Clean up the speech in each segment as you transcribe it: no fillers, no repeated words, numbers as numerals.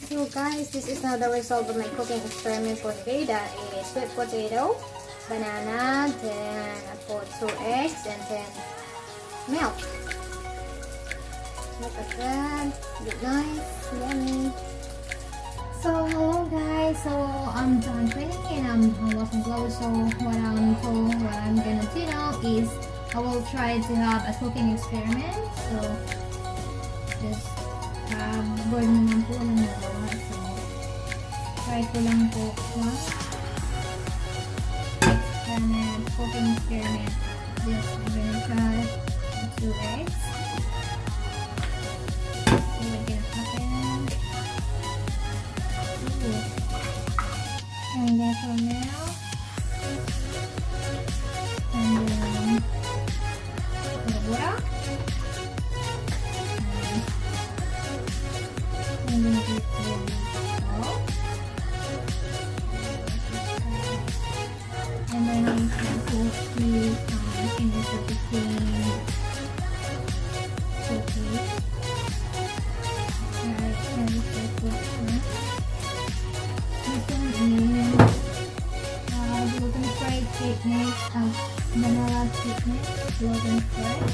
So guys, this is now the result of my cooking experiment for today. That is sweet potato, banana, then I put 2 eggs and then milk. Look at that, look nice, yummy. So hello guys, so I'm done training and I'm washing clothes. So what I'm gonna do now is I will try to have a cooking experiment. So just board naman po ng nagawa. So try ko lang po experiment, cooking experiment. This I'm gonna try 2 eggs. See what's gonna happen. And then for now, and then water. And then we put salt. And then we can put the fingers of the king. Okay. Alright, and we can put gluten fried thickness of vanilla thickness, gluten fried.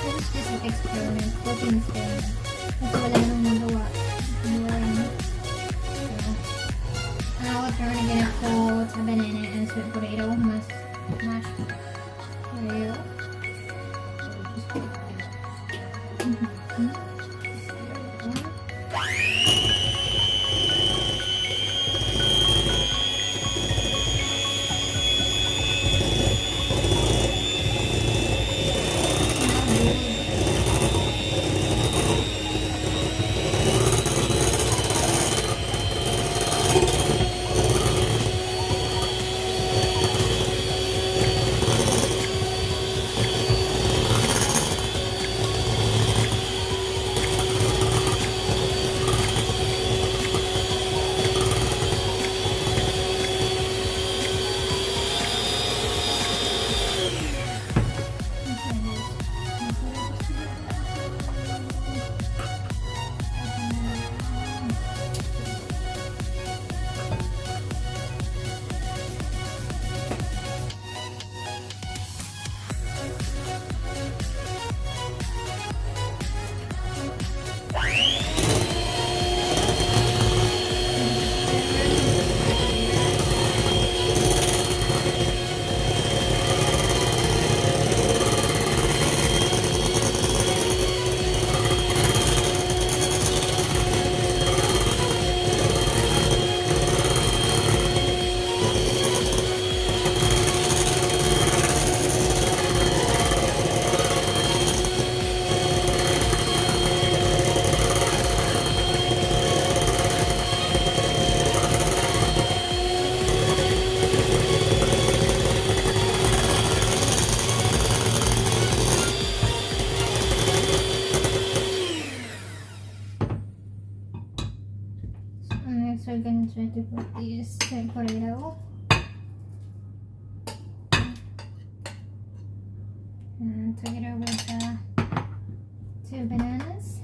This is just an experiment, cooking experiment. Kasi wala nang magawa. Now we're gonna put a banana and sweet potato, mashed potato. Next we're gonna try to put this potato and together with the 2 bananas.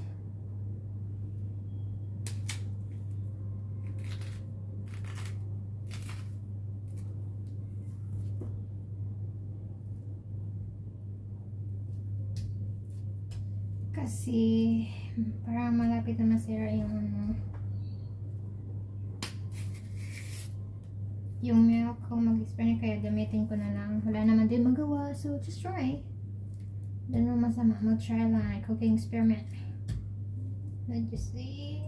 Kasi parang malapit na masira yung milk ko, mag-experiment kaya gamitin ko na lang. Wala naman din magawa, so just try. Don't know masama, mag-try lang cooking experiment. Let's just see.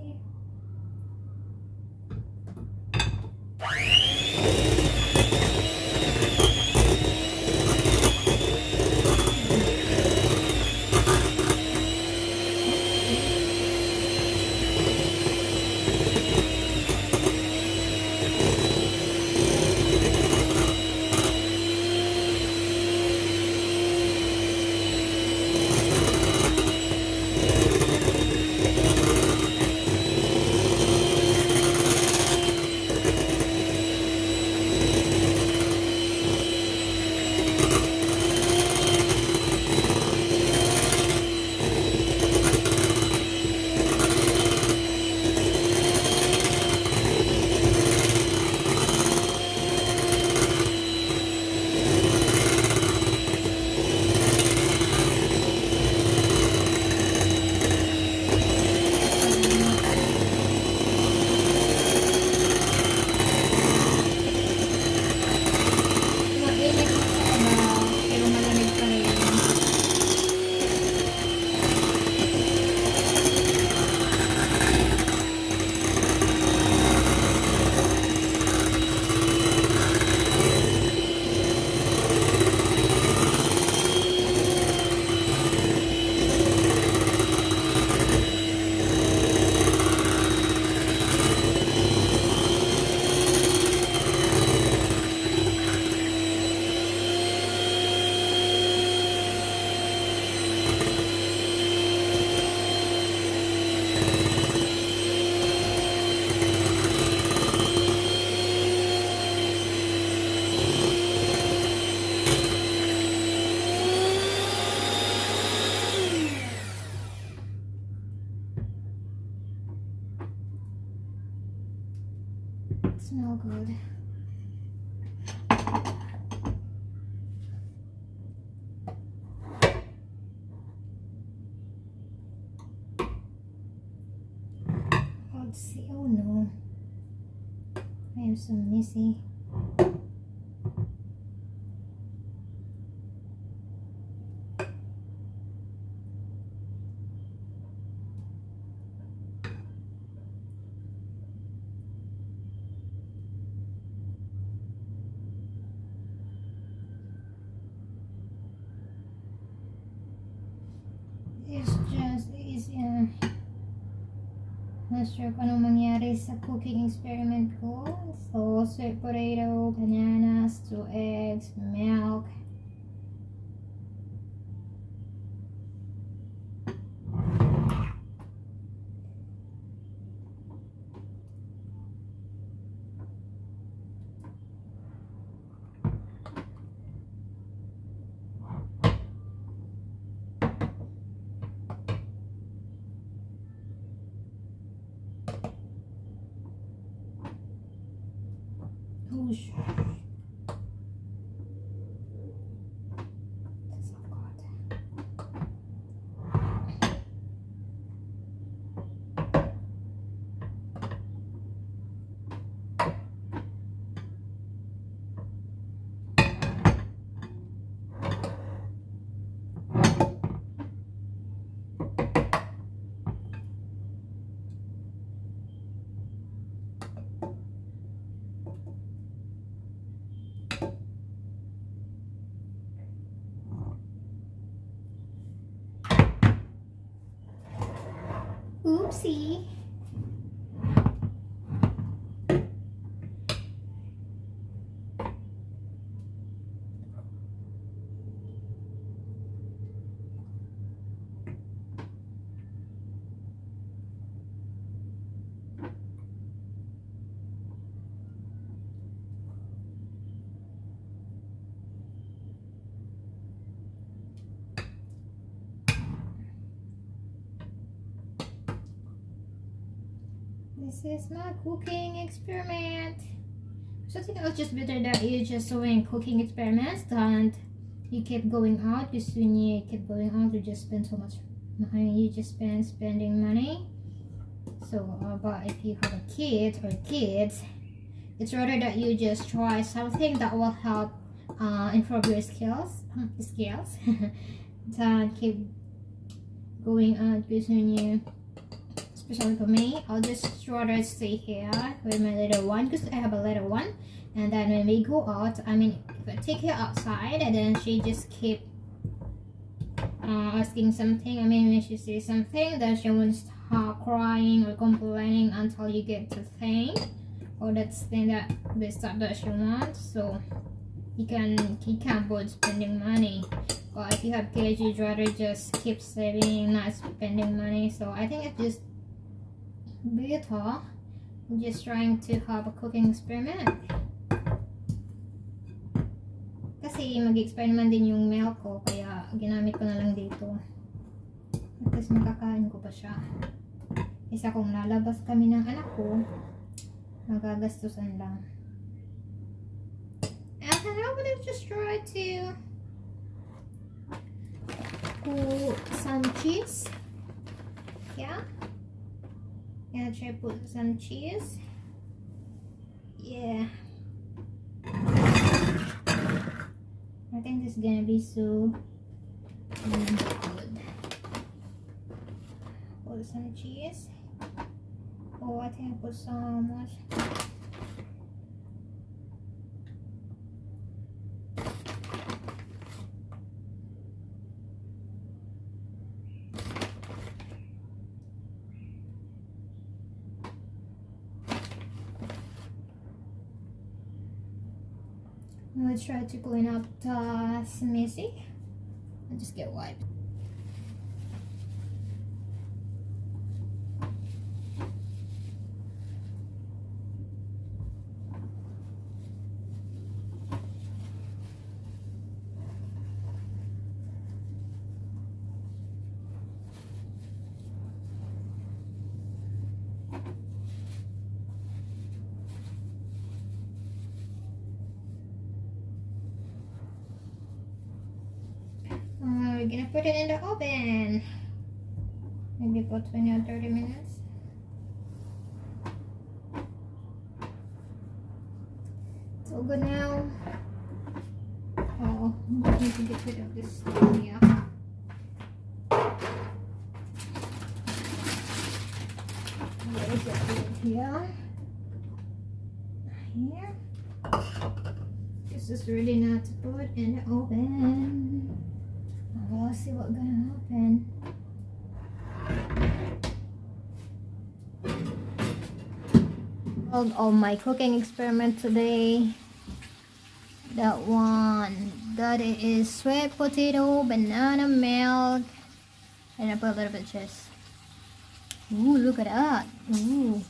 Smell good. Let's see. Oh no, I am so messy. Not sure kung anong mangyari sa cooking experiment ko. So, sweet potato, bananas, 2 eggs, milk. Oh, that's not good. Oopsie. This is my cooking experiment. So I think it was just better that you just doing cooking experiments and you keep going out, because when you keep going out you just spend so much money, you just spending money. So but if you have a kid or kids, it's rather that you just try something that will help improve your skills than keep going out, because when you, especially for me, I'll just rather stay here with my little one, because I have a little one. And then when we go out, I mean, if I take her outside and then she just keep asking something, I mean, when she says something, then she won't stop crying or complaining until you get to thing, or that's thing that the stuff that she wants. So you can't avoid spending money. But if you have kids, you'd rather just keep saving, not spending money. So I think it's just better. I'm just trying to have a cooking experiment. Kasi mag-experiment din yung milk ko, kaya ginamit ko na lang dito. At least makakain ko pa siya. Isa kung lalabas kami ng anak ko, magagastusan lang. And how would I just try to put some cheese? Yeah. Gonna try put some cheese. Yeah. I think this is gonna be so good. Put some cheese. Oh, I think I put so much. Let's try to clean up the messy and just get wiped. gonna put it in the oven. Maybe for 20 or 30 minutes. It's all good now. Oh, I need to get rid of this stuff here. Where is it? Here. Here. This is really not to put in the oven. We'll see what's gonna happen. All my cooking experiment today. That one, that is sweet potato, banana milk, and I put a little bit of cheese. Ooh, look at that. Ooh.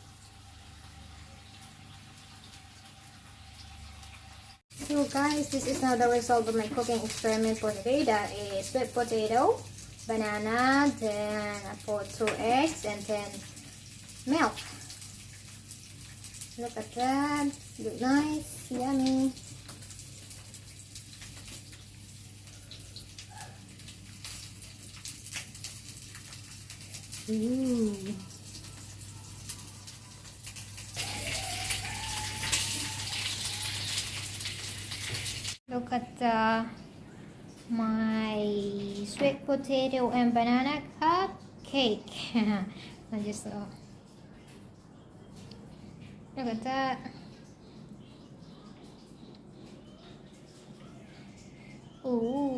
So guys, this is now the result of my cooking experiment for today. That is sweet potato, banana, then I put 2 eggs, and then milk. Look at that. Look nice, yummy. Ooh. Look at my sweet potato and banana cupcake. I just saw. Look at that. Ooh.